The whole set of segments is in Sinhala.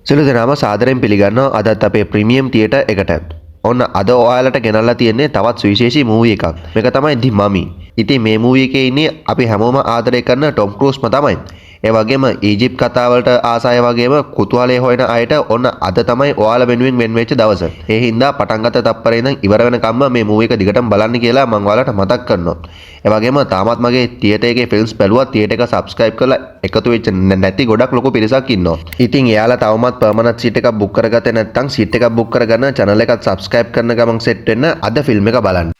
සියලු දෙනාම සාදරයෙන් පිළිගන්නවා අදත් අපේ ප්‍රීමියම් තියේටර් එකට. ඔන්න අද ඔයාලට ගෙනල්ලා තියෙන්නේ තවත් සුවිශේෂී මූවි එකක්. මේක තමයි දි මමි. ඉතින් මේ මූවි එකේ ඉන්නේ අපි හැමෝම ආදරය කරන ටොම් ක්‍රූස්ම තමයි. ඒ වගේම ඊජිප්ට් කතාවලට ආසාය වගේම කුතුහලය හොයන අයට ඔන්න අද තමයි ඔයාලා වෙනුවෙන් වෙන් වෙච්ච දවස. ඒ හින්දා පටන් ගත්ත තප්පරේ ඉඳන් ඉවර වෙනකම්ම මේ මූවි එක දිගටම බලන්න කියලා මම ඔයාලට මතක් කරනවා. ඒ වගේම තාමත් මගේ තියේටර් එකේ ෆිල්ම්ස් බැලුවා තියේටර් එක සබ්ස්ක්‍රයිබ් කරලා එකතු වෙච්ච නැති ගොඩක් ලොකු පිරිසක් ඉන්නවා. ඉතින් එයාලා තවමත් පර්මනන්ට් සීට් එකක් බුක් කරගත්තේ නැත්නම් සීට් එකක් බුක් කරගන්න channel එකත් සබ්ස්ක්‍රයිබ් කරන ගමන් සෙට් වෙන්න අද ෆිල්ම් එක බලන්න.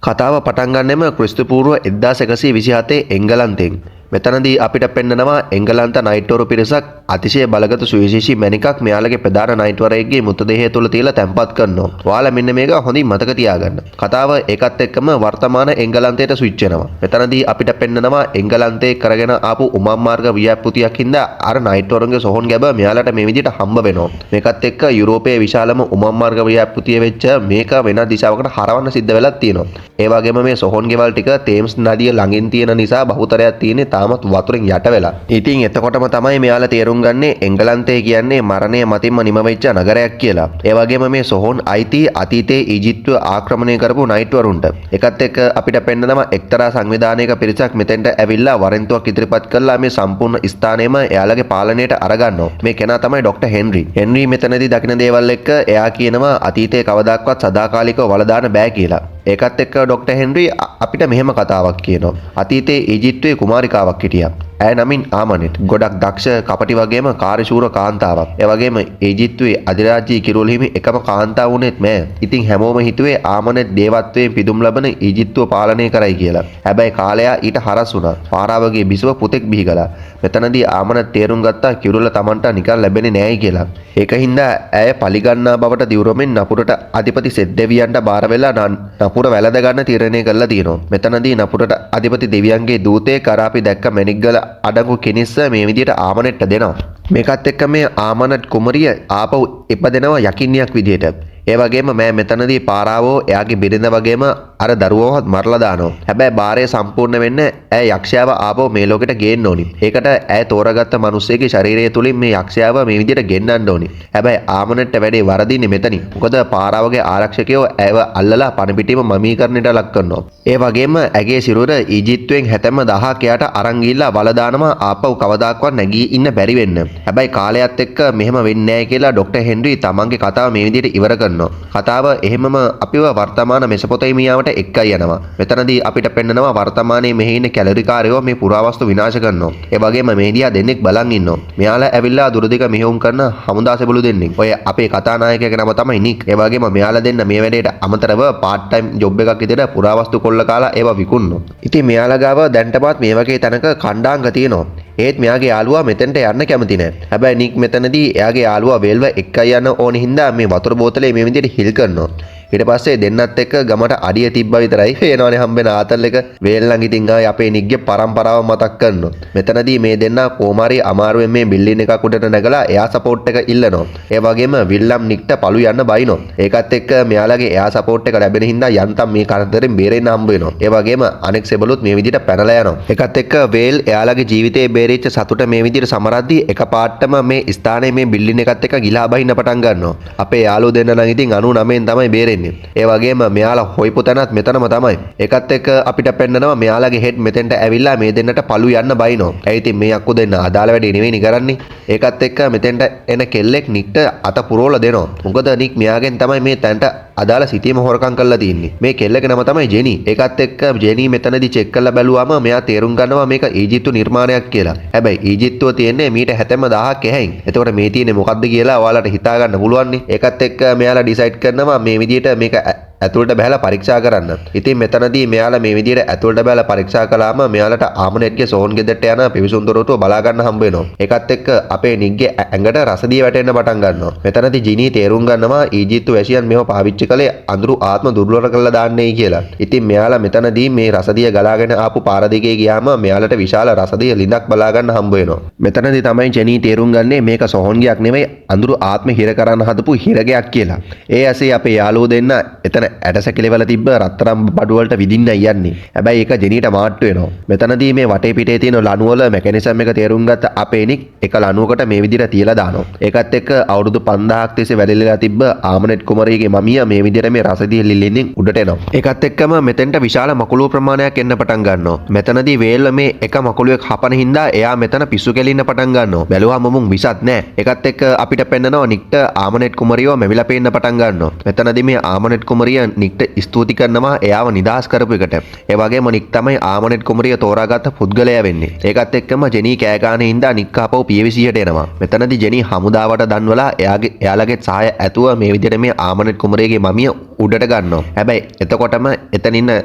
කතාව පටන් ගන්නෙම ක්‍රිස්තු පූර්ව 1127 එංගලන්තෙන්. මෙතනදී අපිට පෙන්නනවා එංගලන්ත නයිට්වරු පිරිසක් අතිශය බලගත සුවිශේෂී මැණිකක් මෙයාලගේ ප්‍රධාන නයිට්වරයෙක්ගේ මෘතදේහය තුල තියලා තැන්පත් කරනවා. ඔයාලා මෙන්න මේක හොඳින් මතක තියාගන්න. කතාව ඒකත් එක්කම වර්තමාන එංගලන්තයට ස්විච් වෙනවා. මෙතනදී අපිට පෙන්නනවා එංගලන්තයේ කරගෙන ආපු උමම් මාර්ග ව්‍යාපෘතියක් හින්දා අර නයිට්වරුන්ගේ සොහොන් ගැබ මෙයාලට මේ විදිහට හම්බ වෙනවා. මේකත් එක්ක යුරෝපයේ විශාලම උමම් මාර්ග ව්‍යාපෘතිය වෙච්ච මේක වෙනත් දිශාවකට හරවන්න සිද්ධ වෙලා තියෙනවා. ඒ වගේම මේ සොහොන් ගෙවල් ටික තේම්ස් නදිය ළඟින් තියෙන නිසා බහුතරයක් තියෙන්නේ තාමත් වතුරෙන් යට වෙලා. ඉතින් එතකොටම තමයි මෙයාලා තේරුම් ගන්නේ එංගලන්තය කියන්නේ මරණය මතින්ම නිම වෙච්ච නගරයක් කියලා. ඒ වගේම මේ සොහොන් අයිති අතීතයේ ඊජිප්තුව ආක්‍රමණය කරපු නයිට්වරුන්ට. ඒකත් එක්ක අපිට පෙන්නනවා එක්තරා සංවිධානයක පිරිසක් මෙතෙන්ට ඇවිල්ලා වරෙන්තුවක් ඉදිරිපත් කළා මේ සම්පූර්ණ ස්ථානයම එයාලගේ පාලනයට අරගන්නවා. මේ කෙනා තමයි ඩොක්ටර් හෙන්රි. හෙන්රි මෙතනදී දකින දේවල් එක්ක එයා කියනවා අතීතයේ කවදාක්වත් සදාකාලිකව වලදාන්න බෑ කියලා. ඒකත් එක්ක ඩොක්ටර් හෙන්රි අපිට මෙහෙම කතාවක් කියනවා. අතීතයේ ඊජිප්තුවේ කුමාරිකාවක් හිටියා. ඇය නමින් ආමනෙට්. ගොඩක් දක්ෂ කපටි වගේම කාර්යශූර කාන්තාවක්. ඒ වගේම ඊජිප්තුවේ අධිරාජ්‍ය කිරුවල හිමි එකම කාන්තාව වුණෙත් මෑ. ඉතින් හැමෝම හිතුවේ ආමනෙට් දේවත්වයෙන් පිදුම් ලබන ඊජිප්තුව පාලනය කරයි කියලා. හැබැයි කාලයා ඊට හරස් වුණා. පාරාවගේ බිසව පුතෙක් බිහි කළා. මෙතනදී ආමනෙට් තේරුම් ගත්තා කිරුවල Tamanට නිකන් ලැබෙන්නේ නෑයි කියලා. ඒක හින්දා ඇය පලිගන්නා බවට දිවුරමින් නපුරට අධිපති සෙත් දෙවියන්ට බාර වෙලා නපුර වැළඳ ගන්න තීරණය කළා තියෙනවා. මෙතනදී නපුරට අධිපති දෙවියන්ගේ දූතයෙක් අර අපි දැක්ක මැණික්ගල අඩංගු කෙනිස්ස මේ විදිහට ආමනෙට්ට දෙනවා. මේකත් එක්ක මේ ආමනෙට් කුමරිය ආපහු ඉපදෙනවා යකින්නියක් විදිහට. ඒ වගේම මම මෙතනදී පාරාවෝ එයාගේ බිරිඳ වගේම අර දරුවෝවත් මරලා දානවා. හැබැයි බාරය සම්පූර්ණ වෙන්න ඇය යක්ෂයාව ආපහු මේ ලෝකෙට ගේන්න ඕනි. ඒකට ඇය තෝරාගත්ත මිනිස්සෙගේ ශරීරය තුලින් මේ යක්ෂයාව මේ විදිහට ගෙන්නන්න ඕනි. හැබැයි ආමනෙට්ට වැඩේ වරදින්නේ මෙතනින්. මොකද පාරාවගේ ආරක්ෂකයෝ ඇයව අල්ලලා පණ පිටිම මමීකරණයට ලක් කරනවා. ඒ වගේම ඇගේ සිරුර ඊජිප්තුවෙන් හැතැම්ම 1000ක් එයාට අරන් ගිහිල්ලා වල දානවා ආපහු කවදාක්වත් නැගී ඉන්න බැරි වෙන්න. හැබැයි කාලයත් එක්ක මෙහෙම වෙන්නේ නැහැ කියලා ඩොක්ටර් හෙන්රි තමන්ගේ කතාව මේ විදිහට ඉවර කරනවා. කතාව එහෙමම අපිව වර්තමාන මෙසොපොතේමියාවට එක්කයි යනවා. මෙතනදී අපිට පෙන්නනවා වර්තමානයේ මෙහි ඉන්න කැලරිකාරයෝ මේ පුරාවස්තු විනාශ කරනවා. ඒ වගේම මේ දිහා දෙන්නෙක් බලන් ඉන්නවා. මෙයාලා ඇවිල්ලා දුරදිග මෙහෙයුම් කරන හමුදා සෙබළු දෙන්නෙක්. ඔය අපේ කතානායකයාගේ නම තමයි නික්. ඒ වගේම මෙයාලා දෙන්න මේ වැඩේට අමතරව පාර්ට් ටයිම් ජොබ් එකක් විදිහට පුරාවස්තු කොල්ල කාලා ඒවා විකුණනවා. ඉතින් මෙයාලා ගාව දැන්ටපත් මේ වගේ තැනක කණ්ඩාංග තියෙනවා. ඒත් මෙයාගේ යාළුවා මෙතෙන්ට යන්න කැමති නැහැ. හැබැයි නික් මෙතනදී එයාගේ යාළුවා වේල්ව එක්කයි යන්න ඕන හින්දා මේ වතුර බෝතලේ මේ විදිහට හිල් කරනවා. ඊට පස්සේ දෙන්නත් එක්ක ගමට අඩිය තිබ්බා විතරයි පේනවනේ හම්බෙන ආතල් එක වේල් ළඟ ඉතින් ආයේ අපේ නික්ගේ පරම්පරාව මතක් කරනවා. මෙතනදී මේ දෙන්නා කොමාරි අමාරුවෙන් මේ බිල්ඩින් එකක් උඩට නැගලා එයා සපෝට් එක ඉල්ලනවා. ඒ වගේම විල්ලම් නික්ට පළු යන්න බයිනවා. ඒකත් එක්ක මෙයාලගේ එයා සපෝට් එක ලැබෙන හින්දා යන්තම් මේ කරදරෙන් බේරෙන්න හම්බ වෙනවා. ඒ වගේම අනෙක් සෙබළුත් මේ විදිහට පැනලා යනවා. ඒකත් එක්ක වේල් එයාලගේ ජීවිතේ බේරිච්ච සතුට මේ විදිහට සමරද්දී එකපාරටම මේ ස්ථානයේ මේ බිල්ඩින් එකත් එක්ක ගිලා බහින්න පටන් ගන්නවා. අපේ යාළුවෝ දෙන්න නම් ඉතින් 99න් තමයි බේරෙන්නේ. ඒ වගේම මෙයාලා හොයපු තැනත් මෙතනම තමයි. ඒකත් එක්ක අපිට පෙන්නනවා මෙයාලගේ හෙඩ් මෙතෙන්ට ඇවිල්ලා මේ දෙන්නට පළු යන්න බයිනවා. ඒ ඉතින් මේ අක්කු දෙන්න අදාළ වැඩේ නෙවෙයිනි කරන්නේ. ඒකත් එක්ක මෙතෙන්ට එන කෙල්ලෙක් නික්ට අත පුරවලා දෙනවා. මොකද නික් මෙයාගෙන් තමයි මේ තැනට අදාළ සිටීම හොරකම් කරලා තියෙන්නේ. මේ කෙල්ලගේ නම තමයි ජෙනි. ඒකත් එක්ක ජෙනි මෙතනදී චෙක් කරලා බැලුවාම මෙයා තේරුම් ගන්නවා මේක ඊජිප්තු නිර්මාණයක් කියලා. හැබැයි ඊජිප්තුව තියෙන්නේ මීට 70000ක් එහැයින්. එතකොට මේ තියෙන්නේ මොකද්ද කියලා ඔයාලට හිතා ගන්න පුළුවන් නේ. ඒකත් එක්ක මෙයාලා ඩිසයිඩ් කරනවා මේ විදිහට මේක ඇතුළට බහලා පරීක්ෂා කරන්න. ඉතින් මෙතනදී මෙයාලා මේ විදිහට ඇතුළට බහලා පරීක්ෂා කළාම මෙයාලට ආමනෙට්ගේ සෝන් ගෙදරට යන පිවිසුම් දොරටුව බලා ගන්න හම්බ වෙනවා. ඒකත් එක්ක අපේ නික්ගේ ඇඟට රසදිය වැටෙන්න පටන් ගන්නවා. මෙතනදී ජිනී තේරුම් ගන්නවා ඊජිප්තු වැසියන් මේව පාවිච්චි කළේ අඳුරු ආත්ම දුර්වල කරලා දාන්නයි කියලා. ඉතින් මෙයාලා මෙතනදී මේ රසදිය ගලාගෙන ආපු පාර දිගේ ගියාම මෙයාලට විශාල රසදිය ලිඳක් බලා ගන්න හම්බ වෙනවා. මෙතනදී තමයි ජෙනී තේරුම් ගන්නේ මේක සොහොන්ගයක් නෙමෙයි අඳුරු ආත්ම හිර කරන්න හදපු හිරගයක් කියලා. ඒ ඇසේ අපේ යාළුවෝ දෙන්න එතන ඇටසැකිලිවල තිබ්බ රත්තරන් බඩු වලට විදින්න යන්නේ. හැබැයි ඒක ජෙනීට මාට්ටු වෙනවා. මෙතනදී මේ වටේ පිටේ තියෙන ලණු වල මෙකැනිසම් එක තේරුම් ගත්ත අපේ නික් එක ලණුවකට මේ විදිහට තියලා දානවා. ඒකත් එක්ක අවුරුදු 5000ක් තිස්සේ වැළලීලා තිබ්බ ආමනෙට් කුමරියගේ මමිය මේ විදිහට මේ රසදිය ලිල්ලෙන් උඩට එනවා. ඒකත් එක්කම මෙතෙන්ට විශාල මකුළුව ප්‍රමාණයක් එන්න පටන් ගන්නවා. මෙතනදී වේල්ල මේ එක මකුළුවෙක් හපන හින්දා එයා මෙතන පිස්සු කෙලින්න පටන් ගන්නවා. බැලුවාම මුන් විසත් නෑ. ඒකත් එක්ක අපිට පෙන්නනවා නික්ට ආමනෙට් කුමරියව මෙවිලා පේන්න පටන් ගන්නවා. මෙතනදී මේ ආමනෙට් කුමරිය නික්ට ස්තුති කරනවා එයාව නිදහස් කරපු එකට. ඒ වගේම නික් තමයි ආමනෙට් කුමරිය තෝරාගත්ත පුද්ගලයා වෙන්නේ. ඒකත් එක්කම ජෙනී කෑ ගන්න හින්දා නික් ආපහු පියවිසියට එනවා. මෙතනදී ජෙනී හමුදාවට දන්වලා එයාලගේ සහාය ඇතුව මේ විදිහට මේ ආමනෙට් කුමරියගේ මමිය උඩට ගන්නවා. හැබැයි එතකොටම එතන ඉන්න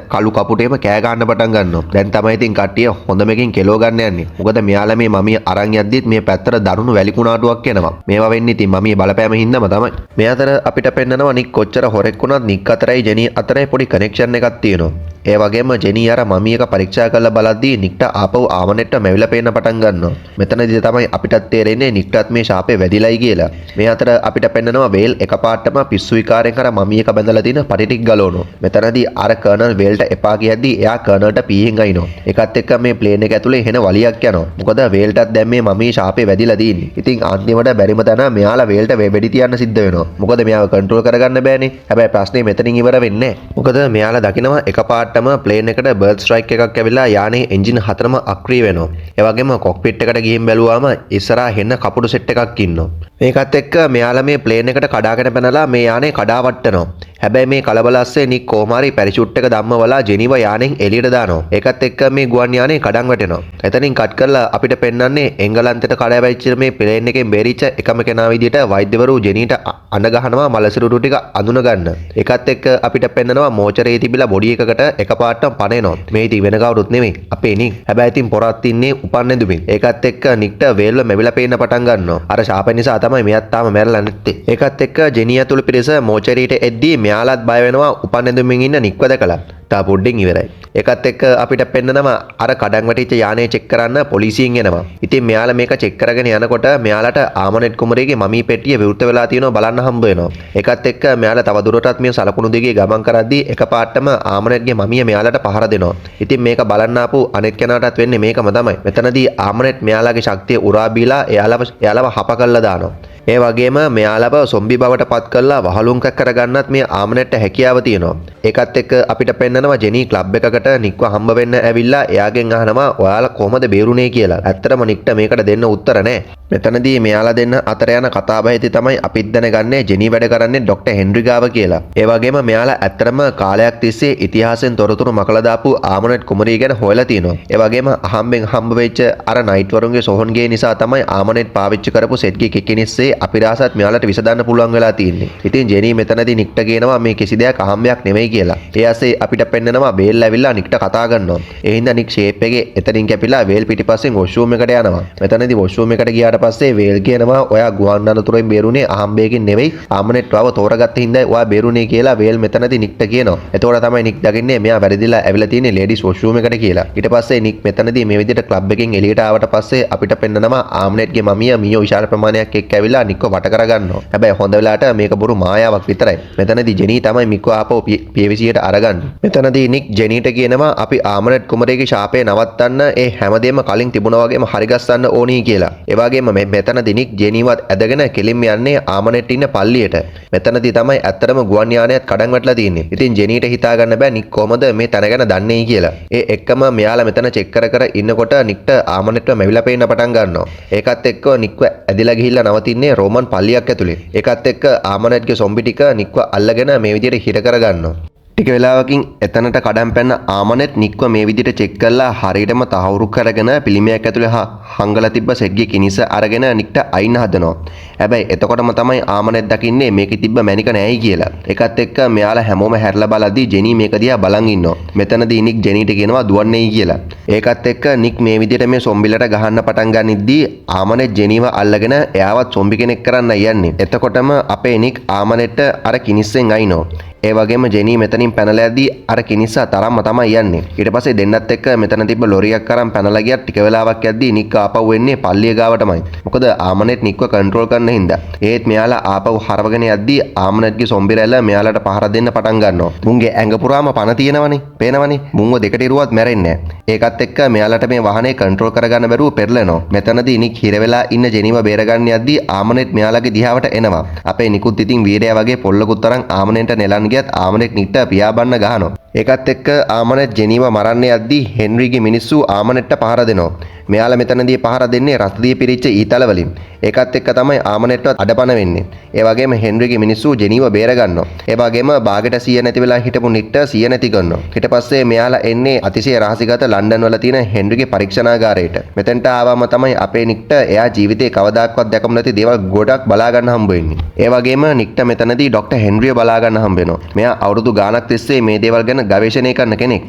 කළු කපුටේම කෑ ගන්න පටන් ගන්නවා. දැන් තමයි ඉතින් කට්ටිය හොඳමකින් කෙලෝ ගන්න යන්නේ. මොකද මෙයාලා මේ මමිය අරන් යද්දිත් මේ පැත්තට දරුණු වැලි කුණාටුවක් එනවා. මේවා වෙන්නේ ඉතින් මමිය බලපෑම හින්දාම තමයි. මේ අතර අපිට පෙන්නනවා නික් කොච්චර හොරෙක් වුණත් නික් අතරයි ජෙනී අතරයි පොඩි කනෙක්ෂන් එකක් තියෙනවා. ඒ වගේම ජෙනී අර මමියක පරීක්ෂා කරලා බලද්දී නික්ට ආපහු ආමනෙට්ට මැවිලා පේන්න පටන් ගන්නවා. මෙතනදී තමයි අපිටත් තේරෙන්නේ නික්ටත් මේ ශාපේ වැඩිලයි කියලා. මේ අතර අපිට පෙන්නනවා වේල් එකපාරටම පිස්සු විකාරයෙන් අර මමියක බැඳලා තියෙන පටි ටික ගලවනවා. මෙතනදී අර කර්නල් වේල්ට එපා කියද්දී එයා කර්නල්ට පීහෙන් අයිනවා. ඒකත් එක්ක මේ ප්ලේන් එක ඇතුලේ හෙන වලියක් යනවා. මොකද වේල්ටත් දැන් මේ මමිය ශාපේ වැඩිලා තියෙන්නේ. ඉතින් අන්තිමට බැරිම තැන මෙයාලා වේල්ට වෙඩි තියන්න සිද්ධ වෙනවා. මොකද මෙයාව කන්ට්‍රෝල් කරගන්න බෑනේ. හැබැයි ප්‍රශ්නේ මෙතනින් ඉවර වෙන්නේ නැහැ. මොකද මෙයාලා දකිනවා එකපාරටම ප්ලේන් එකට බර්ඩ් ස්ට්‍රයික් එකක් ඇවිල්ලා යානේ එන්ජින් හතරම අක්‍රිය වෙනවා. ඒ වගේම කොක්පිට් එකට ගිහින් බැලුවාම ඉස්සරහා හෙන්න කපුටු සෙට් එකක් ඉන්නවා. මේකත් එක්ක මෙයාලා මේ ප්ලේන් එකට කඩාගෙන පැනලා මේ යානේ කඩා වට්ටනවා. හැබැයි මේ කලබලස්සේ නික් කොහොමාරි පැරිෂූට් එක ධම්මවලා ජෙනීව යානෙන් එළියට දානවා. ඒකත් එක්ක මේ ගුවන් යානේ කඩන් වැටෙනවා. එතනින් කට් කරලා අපිට පෙන්වන්නේ එංගලන්තයට කඩා වැටිච්ච මේ ප්ලේන් එකෙන් බේරිච්ච එකම කෙනා විදිහට වෛද්‍යවරු ජෙනීට අඬ ගහනවා මලසිරුරු ටික අඳුන ගන්න. ඒකත් එක්ක අපිට පෙන්වනවා මෝචරේ තිබිලා බොඩි එකකට එකපාරටම පණෙනවා. මේ ඉතින් වෙන කවුරුත් නෙමෙයි අපේ නික්. හැබැයි ඉතින් පොරත් ඉන්නේ උපන් නැදුමින්. ඒකත් එක්ක නික්ට වේල්ව මෙවිලා පේන්න පටන් ගන්නවා. අර ශාපය නිසා තමයි මෙයාත් තාම මැරලා නැත්තේ. ඒකත් එක්ක ජෙනී ඇතුළු පිරිස මෝචරේට එද්දී මෙයාලත් බය වෙනවා උපන් නැදුමින් ඉන්න නික්ව දැකලා. තා පොඩ්ඩෙන් ඉවරයි. ඒකත් එක්ක අපිට පෙන්නනවා අර කඩන් වැටිච්ච යානේ චෙක් කරන්න පොලිසියෙන් එනවා. ඉතින් මෙයාලා මේක චෙක් කරගෙන යනකොට මෙයාලට ආමනෙට් කුමරියගේ මමී පෙට්ටිය විවෘත වෙලා තියෙනවා බලන්න හම්බ වෙනවා. ඒකත් එක්ක මෙයාලා තව දුරටත් මේ සලකුණු දිගේ ගමන් කරද්දී එකපාරටම ආමනෙට්ගේ මමිය මෙයාලට පහර දෙනවා. ඉතින් මේක බලන්න ආපු අනෙක් කෙනාටත් වෙන්නේ මේකම තමයි. මෙතනදී ආමනෙට් මෙයාලාගේ ශක්තිය උරා බීලා එයාලව හප කළා දානවා. ඒ වගේම මෙයාලව සොම්බි බවට පත් කරලා වහලුම් කරගන්නත් මේ ආමනෙට්ට හැකියාව තියෙනවා. ඒකත් එක්ක අපිට පෙන්නනවා ජෙනී ක්ලබ් එකකට නික්ව හම්බ වෙන්න ඇවිල්ලා එයාගෙන් අහනවා ඔයාලා කොහොමද බේරුනේ කියලා. ඇත්තටම නික්ට මේකට දෙන්න උත්තර නැහැ. මෙතනදී මෙයාලා දෙන්න අතර යන කතාබහේදී තමයි අපිත් දැනගන්නේ ජෙනී වැඩ කරන්නේ ડોક્ટર හෙන්රි ගාව කියලා. ඒ වගේම මෙයාලා ඇත්තටම කාලයක් තිස්සේ ඉතිහාසයෙන් තොරතුරු මකලා දාපු ආමනෙට් කුමරිය ගැන හොයලා තිනවා. ඒ වගේම අහම්බෙන් හම්බ වෙච්ච අර නයිට් වරුන්ගේ සොහොන්ගේ නිසා තමයි ආමනෙට් පාවිච්චි කරපු සෙට්ගේ කිකිනිස්සේ අපි රාසත් මෙයාලට විසඳන්න පුළුවන් වෙලා තියෙන්නේ. ඉතින් ජෙනී මෙතනදී නික්ට කියනවා මේ කිසි දෙයක් අහම්බයක් නෙමෙයි කියලා. ඒ ඇසේ අපිට පෙන්නනවා වේල් ඇවිල්ලා නික්ට කතා කරනවා. ඒ හින්දා නික් ෂේප් එකේ එතනින් කැපිලා වේල් පිටිපස්සෙන් වොෂ්රූම් එකට යනවා. මෙතනදී වොෂ්රූම් එකට ගියාට පස්සේ වේල් කියනවා ඔයා ගුවන් අනතුරෙන් බේරුනේ අහම්බයකින් නෙවෙයි ආමනෙට් වව තෝරගත්ත හින්දා ඔයා බේරුනේ කියලා වේල් මෙතනදී නික්ට කියනවා. එතකොට තමයි නික් දකින්නේ මෙයා වැරදිලා ඇවිල්ලා තියෙන්නේ ලේඩිස් වොෂ්රූම් එකට කියලා. ඊට පස්සේ නික් මෙතනදී මේ විදිහට ක්ලබ් එකෙන් එළියට ආවට පස්සේ අපිට පෙන්නනවා ආමනෙට්ගේ මමිය මියෝ විශාල ප්‍රමාණයක් එක්ක ඇවිල්ලා නික්ව වට කරගන්නවා. හැබැයි හොඳ වෙලාවට මේක බොරු මායාවක් විතරයි. මෙතනදී ජෙනී තමයි මික්ව ආපහු පියවිසියට අරගන්නේ. මෙතනදී නික් ජෙනීට කියනවා අපි ආමනෙට් කුමරියගේ ශාපය නවත්තන්න ඒ හැමදේම කලින් තිබුණා වගේම හරිගස්සන්න ඕනී කියලා. ඒ වගේම මෙතනදී නික් ජෙනීවත් ඇදගෙන කෙලින්ම යන්නේ ආමනෙට් ඉන්න පල්ලියට. මෙතනදී තමයි ඇත්තටම ගුවන් යානයත් කඩන් වැටලා තියෙන්නේ. ඉතින් ජෙනීට හිතා ගන්න බෑ නික් කොහමද මේ තැන ගැන දන්නේ කියලා. ඒ එක්කම මෙයාලා මෙතන චෙක් කර ඉන්නකොට නික්ට ආමනෙට්ව මැවිලා පේන්න පටන් ගන්නවා. ඒකත් එක්ක නික්ව ඇදිලා ගිහිල්ලා නවතින්නේ රෝමන් පල්ලියක් ඇතුලේ. ඒකත් එක්ක ආමනෙට්ගේ සොම්බි ටික නික්ව අල්ලගෙන මේ විදිහට හිර කරගන්නවා. ටික වෙලාවකින් එතනට කඩම් පැන්න ආමනෙත් නික්ව මේ විදිහට චෙක් කරලා හරියටම තහවුරු කරගෙන පිළිමයක් ඇතුලේ හංගලා තිබ්බ සෙට්ගේ කිනිස අරගෙන නික්ට අයින් හදනවා. හැබැයි එතකොටම තමයි ආමනෙත් දකින්නේ මේකේ තිබ්බ මැනික නෑයි කියලා. ඒකත් එක්ක මෙයාලා හැමෝම හැරලා බලද්දී ජෙනී මේක දිහා බලන් ඉන්නවා. මෙතනදී නික් ජෙනීට කියනවා දුවන්නේයි කියලා. ඒකත් එක්ක නික් මේ විදිහට මේ සොම්බිලට ගහන්න පටන් ගනිද්දී ආමනෙත් ජෙනීව අල්ලගෙන එයාවත් සොම්බි කෙනෙක් කරන්න යන්නේ. එතකොටම අපේ නික් ආමනෙට අර කිනිස්සෙන් අයින්නවා. ඒ වගේම ජෙනී මෙතනින් පැනලා යද්දී අර කිනිස්සා තරම්ම තමයි යන්නේ. ඊට පස්සේ දෙන්නත් එක්ක මෙතන තිබ්බ ලොරියක් අරන් පැනලා ගියා. ටික වෙලාවක් යද්දී නික් ආපහු එන්නේ පල්ලිය ගාවටමයි. මොකද ආමනෙත් නික්ව කන්ට්‍රෝල් කරන්න හින්දා. ඒත් මෙයාලා ආපහු හරවගෙන යද්දී ආමනෙත්ගේ සොම්බි රැල්ල මෙයාලට පහර දෙන්න පටන් ගන්නවා. මුන්ගේ ඇඟ පුරාම පණ තියෙනවනේ. පේනවනේ. මුන්ව දෙකට ඉරුවත් මැරෙන්නේ නැහැ. ඒකත් එක්ක මෙයාලට මේ වාහනේ කන්ට්‍රෝල් කරගන්න බැරුව පෙරලෙනවා. මෙතනදී නික් හිර වෙලා ඉන්න ජෙනීව බේරගන්න යද්දී ආමනෙත් මෙයාලගේ දිහාවට එනවා. අපේ නිකුත් ඉතින් වීරයා වගේ පොල්ලකුත් තරම් ආමනෙන්ට නෙලන්න ආමනෙත් නික්ට පියාඹන්න ගහනවා. ඒකත් එක්ක ආමනෙත් ජෙනීව මරන්න යද්දී හෙන්රිගේ මිනිස්සු ආමනෙට්ට පහර දෙනවා. මෙයාලා මෙතනදී පහර දෙන්නේ රස්දිය පිරිච්ච ඊතල වලින්. ඒකත් එක්ක තමයි ආමනෙට්ට අඩපණ වෙන්නේ. ඒ වගේම හෙන්රිගේ මිනිස්සු ජෙනීව බේර ගන්නවා. ඒ වගේම බාගෙට සිය නැති වෙලා හිටපු නික්ට සිය නැති කරනවා. ඊට පස්සේ මෙයාලා එන්නේ අතිශය රහසිගත ලන්ඩන් වල තියෙන හෙන්රිගේ පරීක්ෂණාගාරයට. මෙතෙන්ට ආවම තමයි අපේ නික්ට එයා ජීවිතේ කවදාක්වත් දැකම නැති දේවල් ගොඩක් බලා ගන්න හම්බ වෙන්නේ. ඒ වගේම නික්ට මෙතනදී ડોක්ටර් හෙන්රිය බලා ගන්න හම්බ වෙනවා. මෙයා අවුරුදු ගාණක් තිස්සේ මේ දේවල් ගැන ගවේෂණය කරන කෙනෙක්.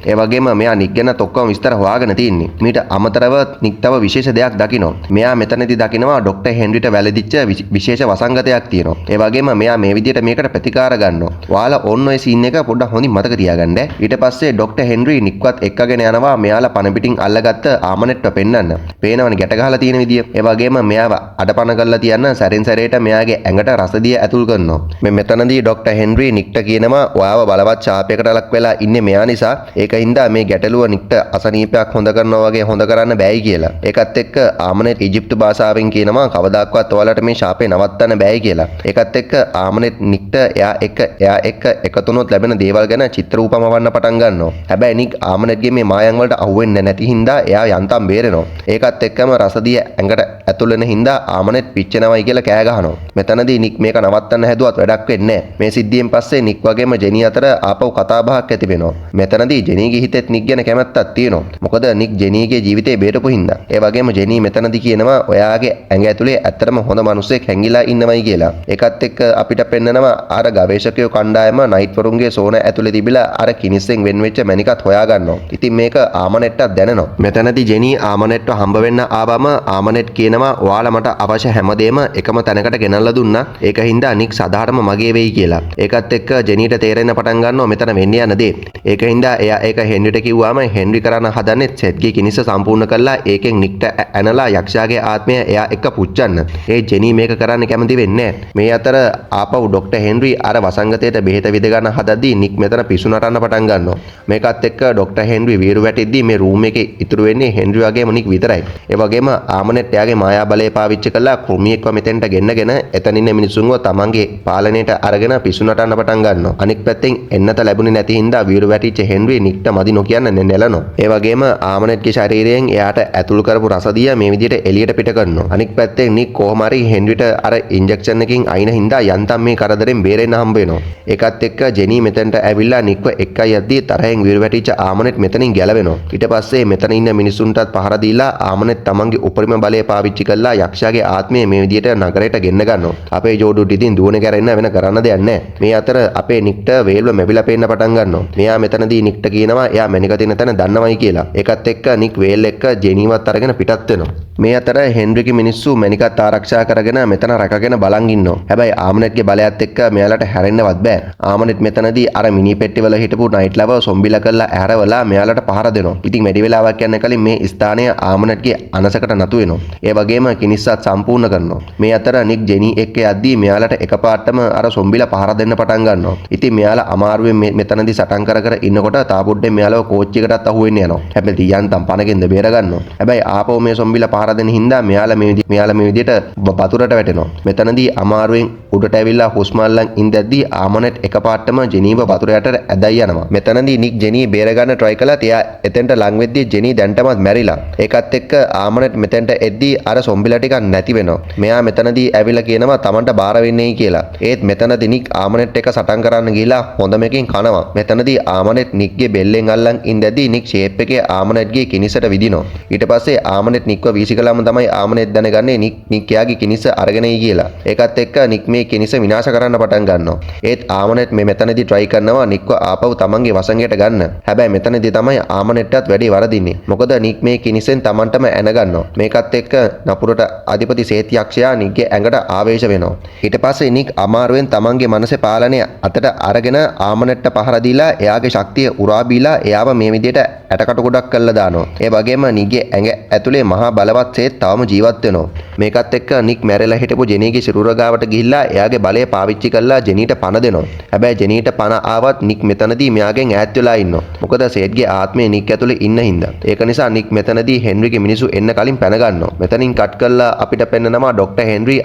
ඒ වගේම මෙයා නික් ගැන ඔක්කොම විස්තර හොයාගෙන තියෙන්නේ. මීට අමතරව නික් තව විශේෂ දෙයක් දකිනවා. මෙයා මෙතනදී දකිනවා ડોක්ටර් හෙන්රිට වැළඳිච්ච විශේෂ වසංගතයක් තියෙනවා. ඒ වගේම මෙයා මේ විදිහට මේකට ප්‍රතිකාර ගන්නවා. ඔයාලා ඔන්න ඔය සීන් එක පොඩ්ඩක් හොඳින් මතක තියාගන්න. ඊට පස්සේ ડોක්ටර් හෙන්රි නික්වත් එක්කගෙන යනවා මෙයාලා පණ පිටින් අල්ලගත්ත ආමනෙට්ට පෙන්නන්න. පේනවනේ ගැට ගහලා තියෙන විදිය. ඒ වගේම මෙයාව අඩපණ කරලා තියන්න සැරෙන් සැරේට මෙයාගේ ඇඟට රසදිය ඇතුල් කරනවා. මෙතනදී ડોක්ටර් හෙන්රි නික්ට කියනවා ඔයාව බලවත් ශාපයකට ලක් වෙලා ඉන්නේ මෙයා නිසා. ඒකින්ද මේ ගැටලුව නික්ට අසනීපයක් හොඳ කරනවා වගේ හොඳ කරන්න බෑයි කියලා. ඒකත් එක්ක ආමනෙත් ඉජිප්තු භාෂාවෙන් කියනවා කවදාක්වත් ඔයාලට මේ ශාපේ නවත්තන්න බෑයි කියලා. ඒකත් එක්ක ආමනෙත් නික්ට එයා එක්ක එකතු වුණොත් ලැබෙන දේවල් ගැන චිත්‍ර රූපමවන්න පටන් ගන්නවා. හැබැයි නික් ආමනෙත්ගේ මේ මායන් වලට අහු වෙන්නේ නැති හින්දා එයා යන්තම් බේරෙනවා. ඒකත් එක්කම රසදිය ඇඟට ඇතුල් වෙන හින්දා ආමනෙත් පිච්චෙනවයි කියලා කෑ ගහනවා. මෙතනදී නික් මේක නවත්තන්න හැදුවත් වැඩක් වෙන්නේ නැහැ. මේ සිද්ධියෙන් පස්සේ නික් වගේම ජෙනී අතර ආපහු කතා බහක් ඇති වෙනවා. මෙතනදී ජෙනීගේ හිතෙත් නික් ගැන කැමැත්තක් තියෙනවා. මොකද නික් ජෙනීගේ ජීවිතේ බේරපු හින්දා. ඒ වගේම ජෙනී මෙතනදී කියනවා ඔයාගේ ඇඟ ඇතුලේ ඇත්තටම හොඳ මිනිස්සෙක් හැංගිලා ඉන්නවයි කියලා. ඒකත් එක්ක අපිට පෙන්නනවා අර ගවේෂකයෝ කණ්ඩායම නයිට් වරුන්ගේ සෝන ඇතුලේ තිබිලා අර කිනිස්සෙන් වෙන් වෙච්ච මැනිකත් හොයා ගන්නවා. ඉතින් මේක ආමනෙට්ටත් දැනනවා. මෙතනදී ජෙනී ආමනෙට්ව හම්බ වෙන්න ආවම ආමනෙට් කියනවා ඔයාලා මට අවශ්‍ය හැමදේම එකම තැනකට ගෙනල්ලා දුන්නා. ඒක හින්දා නික් සදාටම මගේ වෙයි කියලා. ඒකත් එක්ක ජෙනීට තේරෙන්න පටන් ගන්නවා මෙතන වෙන්නේ යන දේ. ඒක හින්දා එයා ඒක හෙන්රිට කිව්වාම හෙන්රි කරන්න හදන්නේ සෙත්ගේ කිනිස්ස සම්පූර්ණ කරලා ඒකෙන් නික්ට ඇනලා යක්ෂයාගේ ආත්මය එයා එක්ක පුච්චන්න. ඒ ජෙනී මේක කරන්න කැමති වෙන්නේ නැහැ. මේ අතර ආපහු ડોක්ටර් හෙන්රි අර වසංගතයට බෙහෙත විද ගන්න හදද්දී නික් මෙතන පිස්සු නටන්න පටන් ගන්නවා. මේකත් එක්ක ડોක්ටර් හෙන්රි වීරු වැටිද්දී මේ රූම් එකේ ඉතුරු වෙන්නේ හෙන්රි වගේම නික් විතරයි. ඒ වගේම ආමනෙට් එයාගේ මායා බලය පාවිච්චි කරලා කෘමියෙක්ව මෙතෙන්ට ගෙන්නගෙන එතන ඉන්න මිනිසුන්ව තමන්ගේ පාලනයට අරගෙන පිස්සු නටන්න පටන් ගන්නවා. අනික් පැත්තෙන් එන්නත ලැබුණේ නැති හින්දා වීරු වැටිච්ච හෙන්රි නික්ට මදි නොකියන්න නෙලනවා. ඒ වගේම ආමනෙට්ගේ ශරීරයෙන් එයාට ඇතුළු කරපු රසදිය මේ විදිහට එළියට පිට කරනවා. අනික් පැත්තෙන් නික් කොහොම හරි හෙන්රිට අර ඉන්ජෙක්ෂන් එකකින් අයින හින්දා යන්තම් මේ කරදරෙන් බේරෙන්න හම්බ වෙනවා. ඒකත් එක්ක ජෙනී මෙතෙන්ට ඇවිල්ලා නික්ව එක්කයි යද්දී තරහෙන් වීරු වැටිච්ච ආමනෙට් මෙතනින් ගැලවෙනවා. ඊට පස්සේ මෙතන ඉන්න මිනිසුන්ටත් පහර දීලා ආමනෙට් තමන්ගේ උපරිම බලය පාවිච්චි කරලා යක්ෂයාගේ ආත්මය මේ විදිහට නගරයට ගෙන්න ගන්නවා. අපේ ජෝඩුට ඉතින් දුවන කැරෙන්න වෙන කරන්න දෙයක් නැහැ. මේ අතර අපේ නික්ට වේල්ව මැවිලා පේන්න පටන් ගන්නවා. මෙයා මෙතනදී නික්ට කියනවා එයා මැනික තියෙන තැන දන්නවයි කියලා. ඒකත් එක්ක නික් වේල් එක්ක ජෙනීවත් අරගෙන පිටත් වෙනවා. මේ අතර හෙන්රිගේ මිනිස්සු මැනිකත් ආරක්ෂා කරගෙන මෙතන රැකගෙන බලන් ඉන්නවා. හැබැයි ආමනෙට්ගේ බලයත් එක්ක මෙයාලට හැරෙන්නවත් බෑ. ආමනෙට් මෙතනදී අර මිනි පෙට්ටිවල හිටපු නයිට් ලවර් සොම්බිලා කරලා ඇහැරවලා මෙයාලට පහර දෙනවා. ඉතින් වැඩි වෙලාවක් යන කලින් මේ ස්ථානය ආමනෙට්ගේ අනසකට නතු වෙනවා. ඒ වගේම කිනිස්සත් සම්පූර්ණ කරනවා. මේ අතර නික් ජෙනී එක්ක යද්දී මෙයාලට එකපාරටම අර සොම්බිලා පහර දෙන්න පටන් ගන්නවා. ඉතින් මෙයාලා අමාරුවෙන් මෙතනදී සටන් කර ඉන්නකොට තාපොඩ්ඩෙන් මෙයාලව කෝච්චි එකටත් අහුවෙන්න යනවා. හැබැයි යන්තම් පණගෙන්ද බේර ගන්නවා. හැබැයි ආපහු මේ සොම්බිලා පහර දෙන හින්දා මෙයාලා මේ විදිහට වතුරට වැටෙනවා. මෙතනදී අමාරුවෙන් උඩට ඇවිල්ලා හුස්ම අල්ලන් ඉඳද්දී ආමනෙට් එකපාරටම ජෙනීව වතුර යටට ඇදයි යනවා. මෙතනදී නික් ජෙනී බේර ගන්න try කළා. එයා එතෙන්ට ලං වෙද්දී ජෙනී දැන්ටමත් මැරිලා. ඒකත් එක්ක ආමනෙට් මෙතෙන්ට එද්දී අර සොම්බිලා ටිකක් නැති වෙනවා. මෙයා මෙතනදී ඇවිල්ලා කියනවා Tamanට බාර වෙන්නේයි කියලා. ඒත් මෙතනදී නික් ආමනෙට් එක සටන් කරන්න ගිහිලා හොඳමකින් කනවා. මෙතනදී ආමනෙට් නික්ගේ බෙල්ලෙන් අල්ලන් ඉඳදී නික් ෂේප් එකේ ආමනෙට්ගේ කිනිසට විදිනවා. ඊට පස්සේ ආමනෙට් නික්ව වීසිකලම තමයි ආමනෙට් දැනගන්නේ නික් එයාගේ කිනිස අරගෙනයි කියලා. ඒකත් එක්ක නික් මේ කිනිස විනාශ කරන්න පටන් ගන්නවා. ඒත් ආමනෙට් මේ මෙතනදී try කරනවා නික්ව ආපහු තමන්ගේ වසඟයට ගන්න. හැබැයි මෙතනදී තමයි ආමනෙට්ටත් වැඩි වරදින්නේ. මොකද නික් මේ කිනිසෙන් තමන්ටම ඇන ගන්නවා. මේකත් එක්ක නපුරට අධිපති සේත් යක්ෂයා නික්ගේ ඇඟට ආවේශ වෙනවා. ඊට පස්සේ නික් අමාරුවෙන් තමන්ගේ මනසේ පාලනය අතට අරගෙන ආමනෙට්ට පහර දීලා එයාගේ ශක්තිය උරා බීලා එයාව මේ විදිහට ඇටකට ගොඩක් කරලා දානවා. ඒ වගේම නික්ගේ ඇඟ ඇතුලේ මහා බලවත් සේත් තවම ජීවත් වෙනවා. මේකත් එක්ක නික් මැරෙලා හිටපු ජෙනීගේ සිරුර ගාවට ගිහිල්ලා එයාගේ බලය පාවිච්චි කරලා ජෙනීට පණ දෙනවා. හැබැයි ජෙනීට පණ ආවත් නික් මෙතනදී මෙයාගෙන් ඈත් වෙලා ඉන්නවා. මොකද සේත්ගේ ආත්මය නික් ඇතුලේ ඉන්න හින්දා. ඒක නිසා නික් මෙතනදී හෙන්රිගේ මිනිස්සු එන්න කලින් පැන ගන්නවා. මෙතනින් කට් කරලා අපිට පෙන්නනවා ડોක්ටර් හෙන්රි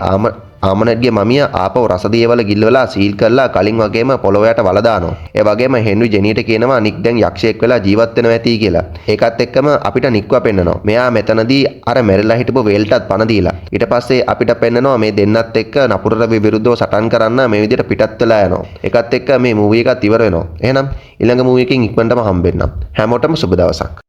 ආමනෙට්ගේ මමිය ආපහු රසදියවල ගිල්වලා සීල් කරලා කලින් වගේම පොළොව යට වල දානවා. ඒ වගේම හෙන්රි ජෙනීට කියනවා නික් දැන් යක්ෂයෙක් වෙලා ජීවත් වෙනවා ඇති කියලා. ඒකත් එක්කම අපිට නික්ව පෙන්නනවා. මෙයා මෙතනදී අර මැරිලා හිටපු වේල්ටත් පණ දීලා. ඊට පස්සේ අපිට පෙන්නනවා මේ දෙන්නත් එක්ක නපුරට විරුද්ධව සටන් කරන්න මේ විදිහට පිටත් වෙලා යනවා. ඒකත් එක්ක මේ මූවි එකත් ඉවර වෙනවා. එහෙනම් ඊළඟ මූවි එකකින් ඉක්මනටම හම්බෙන්නම්. හැමෝටම සුබ දවසක්.